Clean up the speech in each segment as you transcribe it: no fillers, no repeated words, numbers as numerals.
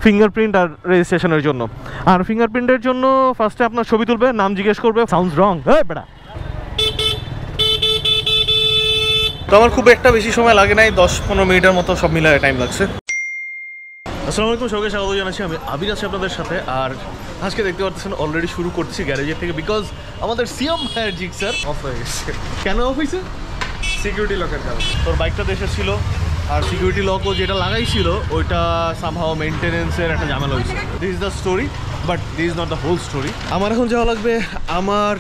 Fingerprint আর রেজিস্ট্রেশনের জন্য। আর ফিঙ্গারপ্রিন্টের জন্য ফার্স্টে আপনার ছবি তুলবে, নাম জিজ্ঞেস করবে, সাউন্ডস রং, বেটা। তো আমার খুব একটা বেশি সময় লাগে নাই, 10-15 মিনিটের মতো সব মিলায় টাইম লাগছে। আসসালামু আলাইকুম, সবাইকে স্বাগত জানাচ্ছি। আমি আবির আছি আপনাদের সাথে। আর আজকে দেখতে পাচ্ছেন অলরেডি শুরু করছি গ্যারেজের থেকে, বিকজ আমাদের সিএম ভাইয়ের জিক্সার অফ হয়ে গেছে। কেন অফ হয়েছে? সিকিউরিটি লকের কারণে। তোর বাইকটা দেশে ছিল আর সিকিউরিটি লকও যেটা লাগাইছিল ওইটা সামহাও মেনটেনেন্সের একটা ঝামেলা হয়েছে। This is the story, but this is not the whole story. আমার এখন যাওয়া লাগবে আমার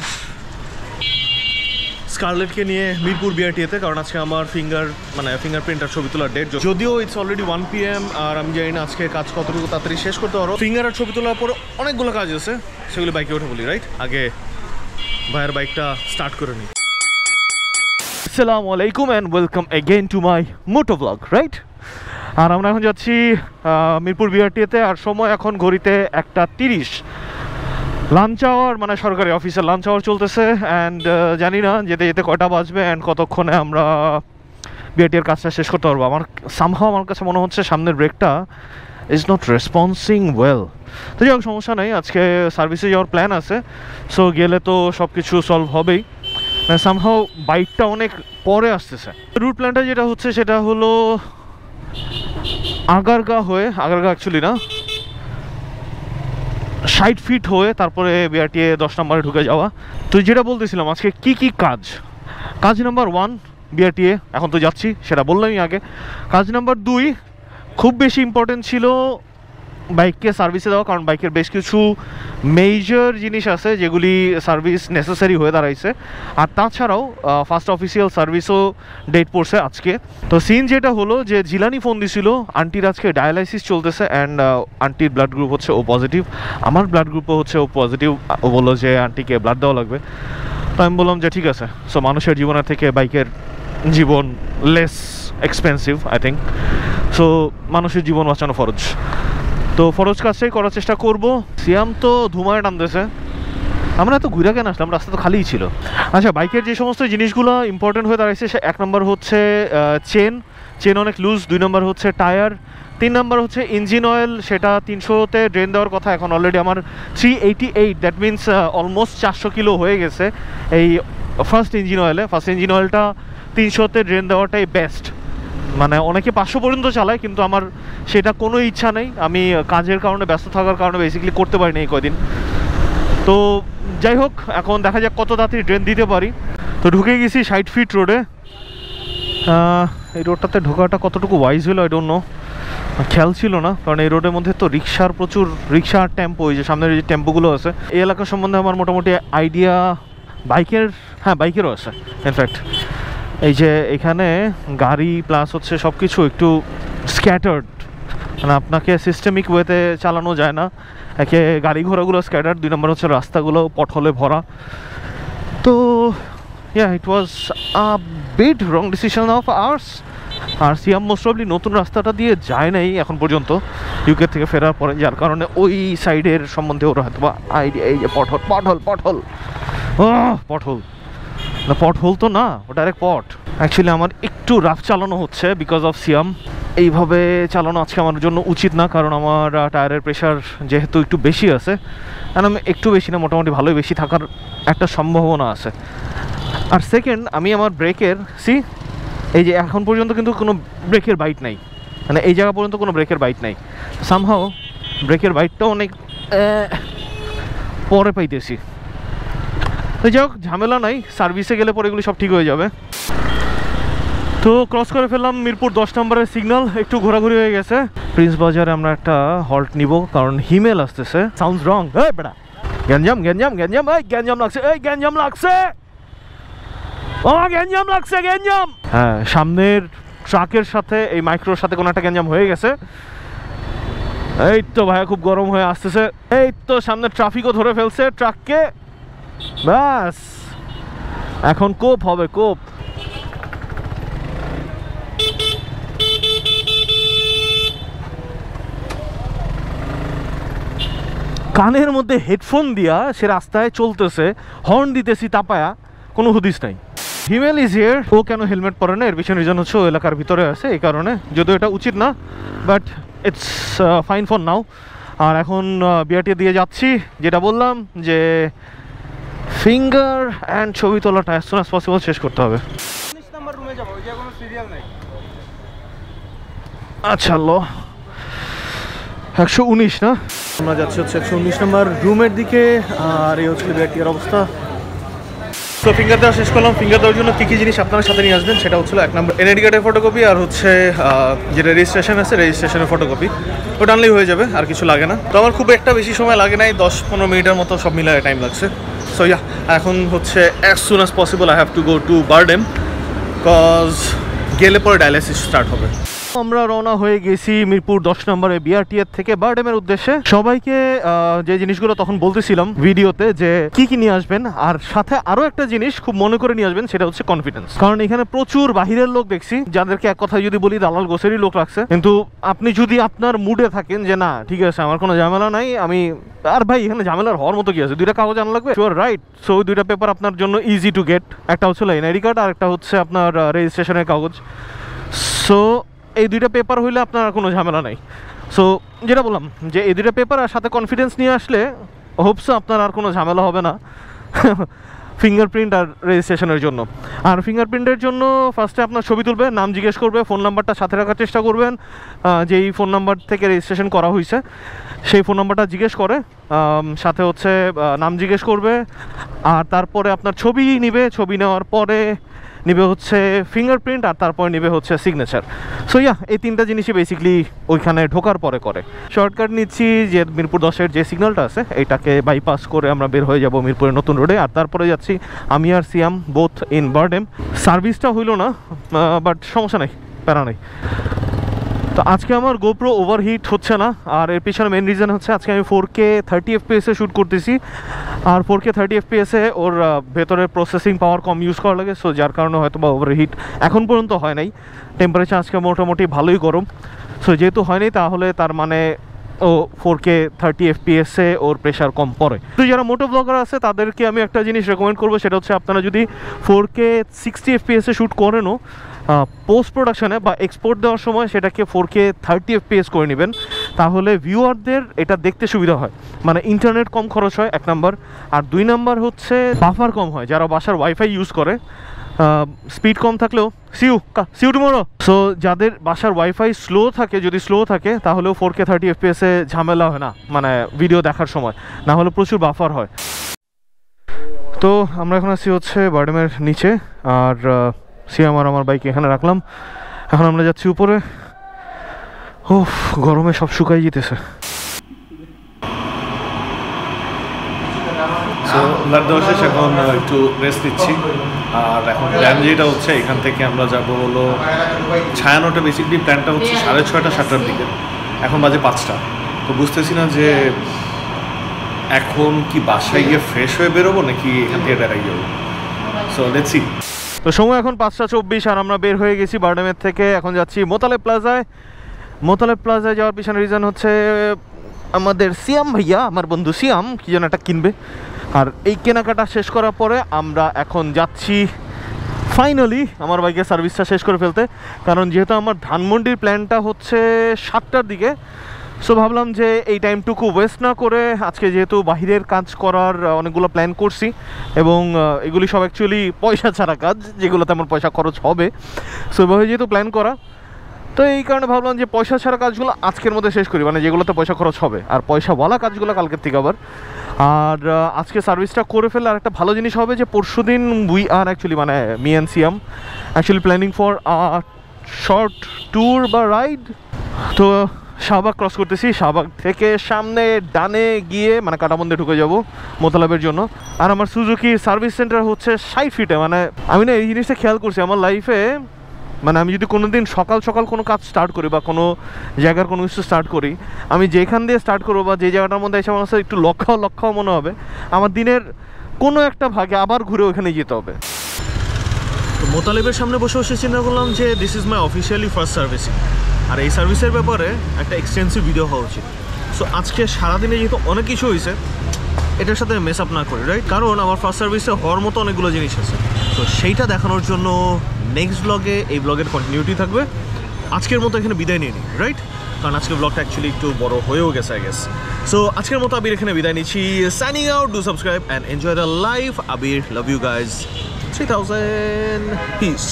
স্কারলেটকে নিয়ে মিরপুর বিআরটিএতে, কারণ আজকে আমার ফিঙ্গারপ্রিন্ট আর ছবি তোলার ডেট। যদিও ইটস অলরেডি 1 PM আর আমি জানি না আজকে কাজ কতটুকু তাড়াতাড়ি শেষ করতে পারো। ফিঙ্গার আর ছবি তোলার পরে অনেকগুলো কাজ আছে, সেগুলো বাইকে ওঠে বলি, রাইট? আগে ভাইয়ের বাইকটা স্টার্ট করে নিই। আসসালামু আলাইকুম and welcome again to my moto blog, right? আর আমরা এখন যাচ্ছি মিরপুর বিআরটিএতে, আর সময় এখন ঘড়িতে 1:30। লাঞ্চ আওয়ার, মানে সরকারি অফিসের লাঞ্চ আওয়ার চলতেছে। অ্যান্ড জানি না যেতে যেতে কয়টা বাজবে অ্যান্ড কতক্ষণে আমরা বিআরটিএর কাজটা শেষ করতে পারবো। আমার কাছে মনে হচ্ছে সামনের ব্রেকটা ইজ নট রেসপন্সিং ওয়েল। তো যাই হোক, সমস্যা নেই, আজকে সার্ভিসে যাওয়ার প্ল্যান আছে, সো গেলে তো সব কিছু সলভ হবেই। সামহাও বাইকটা অনেক পরে আসতেছে। রুট প্ল্যানটা যেটা হচ্ছে সেটা হলো আগারগা অ্যাকচুয়ালি না, 60 ফিট হয়ে তারপরে বিআরটিএ 10 নম্বরে ঢুকে যাওয়া। তো যেটা বলতেছিলাম, আজকে কি কাজ নাম্বার 1 বিআরটিএ, এখন তো যাচ্ছি সেটা বললামই আগে। কাজ নাম্বার 2 খুব বেশি ইম্পর্টেন্ট ছিল বাইককে সার্ভিসে দেওয়া, কারণ বাইকের বেশ কিছু মেজর জিনিস আছে যেগুলি সার্ভিস নেসেসারি হয়ে দাঁড়াইছে। আর তাছাড়াও ফার্স্ট অফিসিয়াল সার্ভিসও ডেট পড়ছে আজকে। তো সিন যেটা হলো যে জিলানি ফোন দিছিল, আন্টির আজকে ডায়ালাইসিস চলতেছে অ্যান্ড আন্টির ব্লাড গ্রুপ হচ্ছে ও পজিটিভ, আমার ব্লাড গ্রুপও হচ্ছে ও পজিটিভ। ও বললো যে আন্টিকে ব্লাড দেওয়া লাগবে। তো আমি বললাম যে ঠিক আছে। সো মানুষের জীবনের থেকে বাইকের জীবন less expensive I think, so মানুষের জীবন বাঁচানো ফরজ। তো ফরজ কাজটাই করার চেষ্টা করবো। সিয়াম তো ধুমায় নামতেছে, আমরা তো ঘুরে কেন আসলাম, রাস্তা তো খালিই ছিল। আচ্ছা, বাইকের যে সমস্ত জিনিসগুলো ইম্পর্টেন্ট হয়ে দাঁড়াইছে, সে 1 নম্বর হচ্ছে চেন অনেক লুজ, 2 নম্বর হচ্ছে টায়ার, 3 নম্বর হচ্ছে ইঞ্জিন অয়েল, সেটা 300-তে ড্রেন দেওয়ার কথা, এখন অলরেডি আমার 388, দ্যাট মিনস অলমোস্ট 400 কিলো হয়ে গেছে এই ফার্স্ট ইঞ্জিন অয়েলটা 300-তে ড্রেন দেওয়াটাই বেস্ট। মানে অনেকে 500 পর্যন্ত চালায়, কিন্তু আমার সেটা কোনো ইচ্ছা নেই। আমি কাজের কারণে, ব্যস্ত থাকার কারণে বেসিক্যালি করতে পারিনি এই কয়দিন। তো যাই হোক, এখন দেখা যাক কত তাড়াতাড়ি ড্রেন দিতে পারি। তো ঢুকে গেছি 60 ফিট রোডে। এই রোডটাতে ঢোকাটা কতটুকু ওয়াইজ হলো আই ডোন্ট নো, খেয়াল ছিল না, কারণ এই রোডের মধ্যে তো প্রচুর রিক্সা আর টেম্পো, এই যে সামনের যে টেম্পোগুলো আছে। এই এলাকা সম্বন্ধে আমার মোটামুটি আইডিয়া বাইকেরও আছে। ইনফ্যাক্ট এই যে এখানে গাড়ি প্লাস হচ্ছে সব কিছু একটু স্ক্যাটার্ড, মানে আপনাকে সিস্টেমিক ওয়েতে চালানো যায় না। একে গাড়ি ঘোড়াগুলো স্ক্যাটার্ড, 2 নম্বর হচ্ছে রাস্তাগুলো পটহলে ভরা। তো it was a bit wrong decision of ours. আর সিয়াম মোস্ট প্রবলি নতুন রাস্তাটা দিয়ে যায় নাই এখন পর্যন্ত ইউকে থেকে ফেরার পরে, যার কারণে ওই সাইডের সম্বন্ধে ওরা হয়তো বা আইডিয়া। এই যে পটহল না, পটহোল তো না, ওটা ডাইরেক্ট পট। অ্যাকচুয়ালি আমার একটু রাফ চালানো হচ্ছে বিকজ অফ সিয়াম। এইভাবে চালানো আজকে আমার জন্য উচিত না, কারণ আমার টায়ারের প্রেশার যেহেতু একটু বেশি আছে, আর আমি একটু বেশি না, মোটামুটি ভালোই বেশি থাকার একটা সম্ভাবনা আছে। আর সেকেন্ড, আমি আমার ব্রেকের এই যে এখন পর্যন্ত কিন্তু কোনো ব্রেকের বাইট নাই, মানে এই জায়গা পর্যন্ত কোনো ব্রেকের বাইট নাই। সামহাও ব্রেকের বাইটটাও অনেক পরে পাইতেছি। তো যাই হোক, ঝামেলা নাই, সার্ভিসে গেলে পরে এগুলি সব ঠিক হয়ে যাবে। তো ক্রস করে ফেললাম মিরপুর 10 নম্বরের সিগন্যাল, একটু ঘোরাঘুরি হয়ে গেছে। প্রিন্স বাজারে আমরা একটা হল্ট নিব, কারণ হিমেল আসতেছে। সাউন্ডস রং, বেটা। গ্যাঞ্জাম লাগছে। হ্যাঁ, সামনের ট্রাকের সাথে এই মাইক্রোর সাথে কোনো একটা গ্যাঞ্জাম হয়ে গেছে। এই তো ভাইয়া খুব গরম হয়ে আসতেছে। এই তো সামনে ট্রাফিকও ধরে ফেলছে ট্রাককে। ব্যাস, এখন কোপ হবে, কোপ। কানের মধ্যে হেডফোন দিয়া সে রাস্তায় চলতেছে, হর্ন দিতেছি তাপায়া, কোনো হুদিস নাই। হিমেল ইজ হিয়ার। ও কেন হেলমেট পরে না, এর পিছনে রিজন হচ্ছে ও এলাকার ভিতরে আছে, এই কারণে। যদিও এটা উচিত না, but it's fine for now. আর এখন বিআরটি দিয়ে যাচ্ছি, যেটা বললাম যে ফিঙ্গার অ্যান্ড ছবি তোলাটা অ্যাজ সুন অ্যাজ পসিবল শেষ করতে হবে। 19 নাম্বার রুমে যাব, ওই যে কোনো সিরিয়াল নাই। আচ্ছা লো 119 না, আমরা যাচ্ছি হচ্ছে 119 নম্বর রুমের দিকে। আর এই হচ্ছে বিআরটির অবস্থা। তো ফিঙ্গার দেওয়া শেষ করলাম। ফিঙ্গার দেওয়ার জন্য কী কী জিনিস আপনার সাথে নিয়ে আসবেন সেটা হচ্ছিল 1 নম্বর এনআইডি কার্ডের ফটোকপি, আর হচ্ছে যেটা রেজিস্ট্রেশন আছে রেজিস্ট্রেশনের ফটোকপি, ওটা আনলেই হয়ে যাবে, আর কিছু লাগে না। তো আমার খুব একটা বেশি সময় লাগে নাই, 10-15 মিনিটের মতো সব মিলায় টাইম লাগছে। সো ইয়া, এখন হচ্ছে as soon as possible I have to go to BIRDEM, cause গেলে পরে ডায়ালিসিস স্টার্ট হবে। আমরা রওনা হয়ে গেছি মিরপুর 10 নম্বরে বিআরটিএর থেকে বারডেমের উদ্দেশ্যে। সবাইকে যে জিনিসগুলো তখন বলতেছিলাম ভিডিওতে যে কি কি নিয়ে আসবেন, আর সাথে আরো একটা জিনিস খুব মনে করে নিয়ে আসবেন, সেটা হচ্ছে কনফিডেন্স। কারণ এখানে প্রচুর বাহিরের লোক দেখছি, যাদেরকে এক কথায় যদি বলি দালাল গোছেরই লোক রাখছে। কিন্তু আপনি যদি আপনার মুডে থাকেন যে না ঠিক আছে আমার কোনো ঝামেলা নাই, আমি আর ভাই এখানে ঝামেলার হওয়ার মতো কি আছে, 2টা কাগজ আনা লাগবে, শিওর রাইট। সো ওই 2টা পেপার আপনার জন্য ইজি টু গেট। একটা হচ্ছে এনআইডি কার্ড আর একটা হচ্ছে আপনার রেজিস্ট্রেশনের কাগজ। সো এই 2টা পেপার হইলে আপনার কোনো ঝামেলা নাই। সো যেটা বললাম যে এই 2টা পেপার আর সাথে কনফিডেন্স নিয়ে আসলে হোপসো আপনার আর কোনো ঝামেলা হবে না ফিঙ্গারপ্রিন্ট আর রেজিস্ট্রেশনের জন্য। আর ফিঙ্গারপ্রিন্টের জন্য ফার্স্টে আপনার ছবি তুলবে, নাম জিজ্ঞেস করবে, ফোন নাম্বারটা সাথে রাখার চেষ্টা করবেন, যেই ফোন নাম্বার থেকে রেজিস্ট্রেশন করা হয়েছে সেই ফোন নাম্বারটা জিজ্ঞেস করে, সাথে হচ্ছে নাম জিজ্ঞেস করবে, আর তারপরে আপনার ছবি নিবে। ছবি নেওয়ার পরে নিবে হচ্ছে ফিঙ্গারপ্রিন্ট, আর তারপরে নিবে হচ্ছে সিগনেচার। সো ইয়া, এই 3টা জিনিসই বেসিক্যালি ওইখানে ঢোকার পরে করে। শর্টকাট নিচ্ছি যে মিরপুর 10-এর যে সিগন্যালটা আছে এইটাকে বাইপাস করে আমরা বের হয়ে যাব মিরপুরের নতুন রোডে। আর তারপরে যাচ্ছি আমি আর সিয়াম বোথ ইন বারডেম। সার্ভিসটা হইলো না, বাট সমস্যা নেই, প্যারা নেই। তো আজকে আমার গোপ্রো ওভারহিট হচ্ছে না, আর এর পিছনে মেন রিজন হচ্ছে আজকে আমি 4K 30 FPS এ শ্যুট করতেছি। আর 4K 30 FPS এ ওর ভেতরে প্রসেসিং পাওয়ার কম ইউজ করা লাগে, সো যার কারণে হয়তো বা ওভারহিট এখন পর্যন্ত হয় নাই। টেম্পারেচার আজকে মোটামুটি ভালোই গরম। সো যেহেতু হয়নি তাহলে তার মানে ও 4K 30 FPS এ ওর প্রেশার কম পড়ে। তো যারা মোটো ব্লগার আছে তাদেরকে আমি একটা জিনিস রেকমেন্ড করবো, সেটা হচ্ছে আপনারা যদি 4K 60 FPS এ শ্যুট করেনও, পোস্ট প্রোডাকশানে বা এক্সপোর্ট দেওয়ার সময় সেটাকে 4K 30 FPS করে নেবেন, তাহলে ভিউয়ারদের এটা দেখতে সুবিধা হয়। মানে ইন্টারনেট কম খরচ হয় 1 নাম্বার, আর 2 নাম্বার হচ্ছে বাফার কম হয়। যারা বাসার ওয়াইফাই ইউজ করে, স্পিড কম থাকলেও সিউ টুমরো। সো যাদের বাসার ওয়াইফাই স্লো থাকে, যদি স্লো থাকে তাহলেও 4K 30 FPS এ ঝামেলা হয় না, মানে ভিডিও দেখার সময়, না হলে প্রচুর বাফার হয়। তো আমরা এখন আসছি হচ্ছে বারডেমের নিচে, আর সিয়াম আর আমার বাইক এখানে রাখলাম। এখন আমরা যাচ্ছি উপরে। ও গরমে সব শুকাই যেতেছে। সো ব্লাড দেওয়া শেষ, এখন একটু রেস্ট নিচ্ছি। আর এখন প্ল্যান যেটা হচ্ছে এখান থেকে আমরা যাব হলো ছায়ানোটা। বেসিকলি প্ল্যানটা হচ্ছে 6:30-7টার দিকে, এখন বাজে 5টা। তো বুঝতেছি না যে এখন কি বাসায় গিয়ে ফ্রেশ হয়ে বেরোবো নাকি এখান থেকে ডাইরেক্ট যাবো। So let's see. তো সময় এখন 5:24 আর আমরা বের হয়ে গেছি বারডেমের থেকে। এখন যাচ্ছি মোতালেব প্লাজায়। মোতালেব প্লাজায় যাওয়ার পিছনে রিজন হচ্ছে আমাদের সিয়াম ভাইয়া, আমার বন্ধু সিয়াম কি যেন একটা কিনবে। আর এই কেনাকাটা শেষ করার পরে আমরা এখন যাচ্ছি ফাইনালি আমার বাইকের সার্ভিসটা শেষ করে ফেলতে। কারণ যেহেতু আমার ধানমন্ডির প্ল্যানটা হচ্ছে 7টার দিকে, সো ভাবলাম যে এই টাইমটুকু ওয়েস্ট না করে আজকে যেহেতু বাহিরের কাজ করার অনেকগুলো প্ল্যান করছি, এবং এগুলি সব অ্যাকচুয়ালি পয়সা ছাড়া কাজ, যেগুলো তেমন পয়সা খরচ হবে। সো এভাবে যেহেতু প্ল্যান করা, তো এই কারণে ভাবলাম যে পয়সা ছাড়া কাজগুলো আজকের মধ্যে শেষ করি, মানে যেগুলোতে পয়সা খরচ হবে, আর পয়সাওয়ালা কাজগুলো কালকের থেকে আবার। আর আজকে সার্ভিসটা করে ফেললে আর একটা ভালো জিনিস হবে যে পরশুদিন উই আর অ্যাকচুয়ালি মানে me and Siam actually planning for short tour বা রাইড। তো শাহবাগ ক্রস করতেছি, শাহবাগ থেকে সামনে ডানে গিয়ে মানে কাটাবন্দে ঢুকে যাব মোতালাবের জন্য। আর আমার সুজুকি সার্ভিস সেন্টার হচ্ছে 60 ফিটে। মানে আমি না এই জিনিসটা খেয়াল করছি আমার লাইফে, মানে আমি যদি কোনো দিন সকাল সকাল কোনো কাজ স্টার্ট করি বা কোনো জায়গার কোনো কিছু স্টার্ট করি, আমি যেখান দিয়ে স্টার্ট করবো বা যে জায়গাটার মধ্যে এসে আমার একটু লক্ষ্য মনে হবে, আমার দিনের কোনো একটা ভাগে আবার ঘুরে ওখানে যেতে হবে। তো মোতালেবের সামনে বসে বসে চিন্তা করলাম যে this is my officially first servicing, আর এই সার্ভিসের ব্যাপারে একটা এক্সটেন্সিভ ভিডিও হওয়া উচিত। সো আজকে সারাদিনে যেহেতু অনেক কিছু হয়েছে, এটার সাথে মেস আপ না করি, রাইট? কারণ আমার ফার্স্ট সার্ভিসে হওয়ার মতো অনেকগুলো জিনিস আছে। তো সেইটা দেখানোর জন্য নেক্সট ব্লগে এই ব্লগের কন্টিনিউটি থাকবে। আজকের মতো এখানে বিদায় নিয়ে নিই, রাইট? কারণ আজকের ব্লগটা অ্যাকচুয়ালি একটু বড় হয়েও গেছে আই গেস। সো আজকের মতো আবির এখানে বিদায় নিচ্ছি, signing out, do subscribe and enjoy the life. Abir, love you guys, 3000 piece.